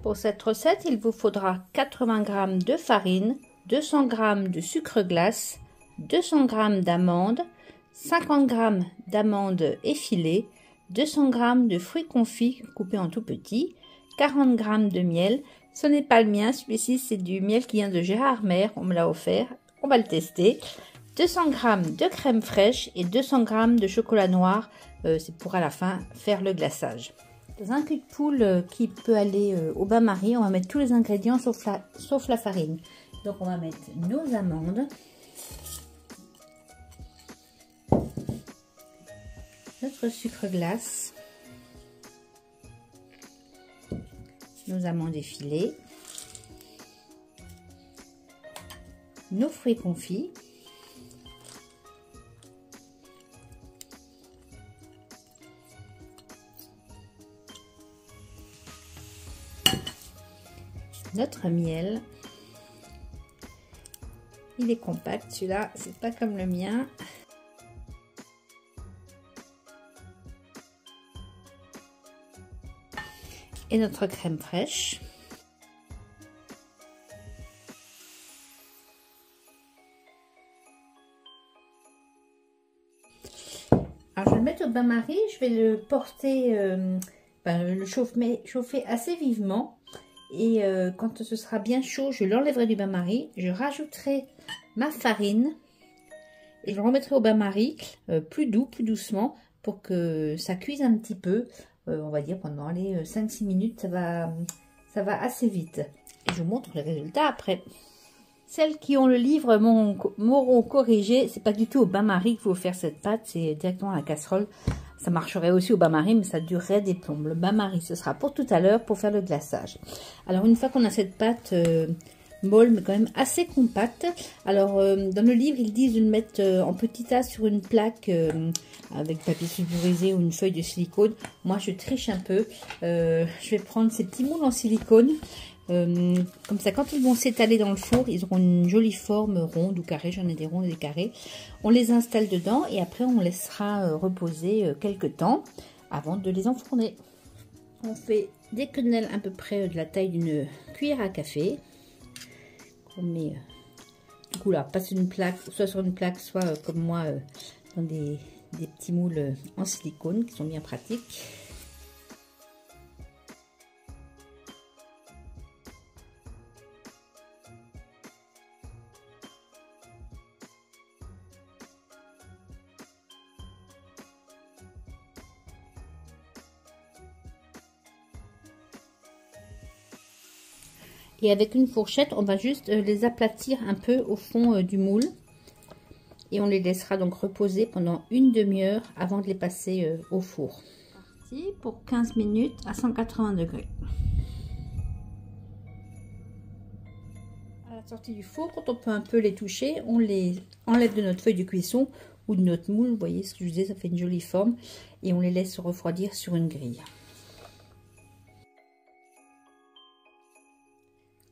Pour cette recette, il vous faudra 80 g de farine, 200 g de sucre glace, 200 g d'amandes, 50 g d'amandes effilées, 200 g de fruits confits coupés en tout petits, 40 g de miel. Ce n'est pas le mien, celui-ci c'est du miel qui vient de Gérard Mer, on me l'a offert, on va le tester. 200 g de crème fraîche et 200 g de chocolat noir, c'est pour à la fin faire le glaçage. Dans un cul de poule qui peut aller au bain-marie, on va mettre tous les ingrédients sauf la farine. Donc on va mettre nos amandes, notre sucre glace, nos amandes effilées, nos fruits confits, notre miel. Il est compact celui-là, c'est pas comme le mien. Et notre crème fraîche. Alors je vais le mettre au bain-marie, je vais le porter, le chauffer assez vivement. Et quand ce sera bien chaud, je l'enlèverai du bain-marie, je rajouterai ma farine et je le remettrai au bain-marie plus doucement pour que ça cuise un petit peu, on va dire pendant les 5-6 minutes, ça va assez vite. Et je vous montre les résultats après. Celles qui ont le livre m'auront corrigé, c'est pas du tout au bain-marie qu'il faut faire cette pâte, c'est directement à la casserole. Ça marcherait aussi au bain-marie, mais ça durerait des plombes. Le bain-marie, ce sera pour tout à l'heure pour faire le glaçage. Alors, une fois qu'on a cette pâte molle, mais quand même assez compacte. Alors, dans le livre, ils disent de le mettre en petit tas sur une plaque avec papier sulfurisé ou une feuille de silicone. Moi, je triche un peu. Je vais prendre ces petits moules en silicone. Comme ça, quand ils vont s'étaler dans le four, ils auront une jolie forme ronde ou carrée. J'en ai des ronds et des carrés. On les installe dedans et après on laissera reposer quelques temps avant de les enfourner. On fait des quenelles à peu près de la taille d'une cuillère à café. On met du coup là, pas sur une plaque, soit sur une plaque, soit comme moi dans des petits moules en silicone qui sont bien pratiques. Et avec une fourchette, on va juste les aplatir un peu au fond du moule. Et on les laissera donc reposer pendant une demi-heure avant de les passer au four. Parti pour 15 minutes à 180 degrés. À la sortie du four, quand on peut un peu les toucher, on les enlève de notre feuille de cuisson ou de notre moule. Vous voyez ce que je disais, ça fait une jolie forme. Et on les laisse refroidir sur une grille.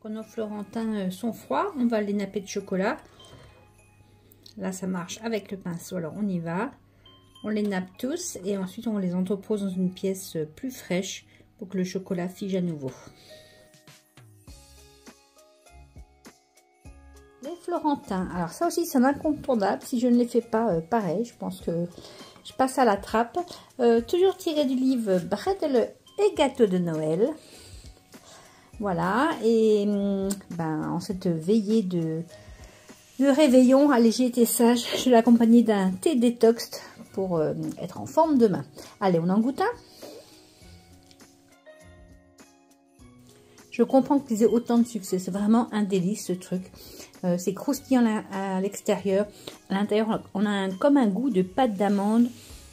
Quand nos florentins sont froids, on va les napper de chocolat. Là, ça marche avec le pinceau, alors on y va. On les nappe tous et ensuite on les entrepose dans une pièce plus fraîche pour que le chocolat fige à nouveau. Les florentins, alors ça aussi c'est un incontournable. Si je ne les fais pas pareil, je pense que je passe à la trappe. Toujours tiré du livre Bretelles et gâteaux de Noël. Voilà, et en cette veillée de réveillon, allez, j'ai été sage, je l'ai accompagné d'un thé détox pour être en forme demain. Allez, on en goûte un. Je comprends qu'ils aient autant de succès, c'est vraiment un délice ce truc. C'est croustillant à l'extérieur, à l'intérieur on a comme un goût de pâte d'amande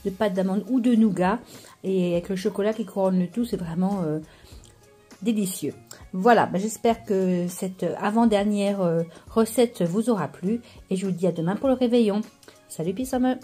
ou de nougat, et avec le chocolat qui couronne le tout, c'est vraiment délicieux. Voilà, j'espère que cette avant-dernière recette vous aura plu et je vous dis à demain pour le réveillon. Salut Pissame!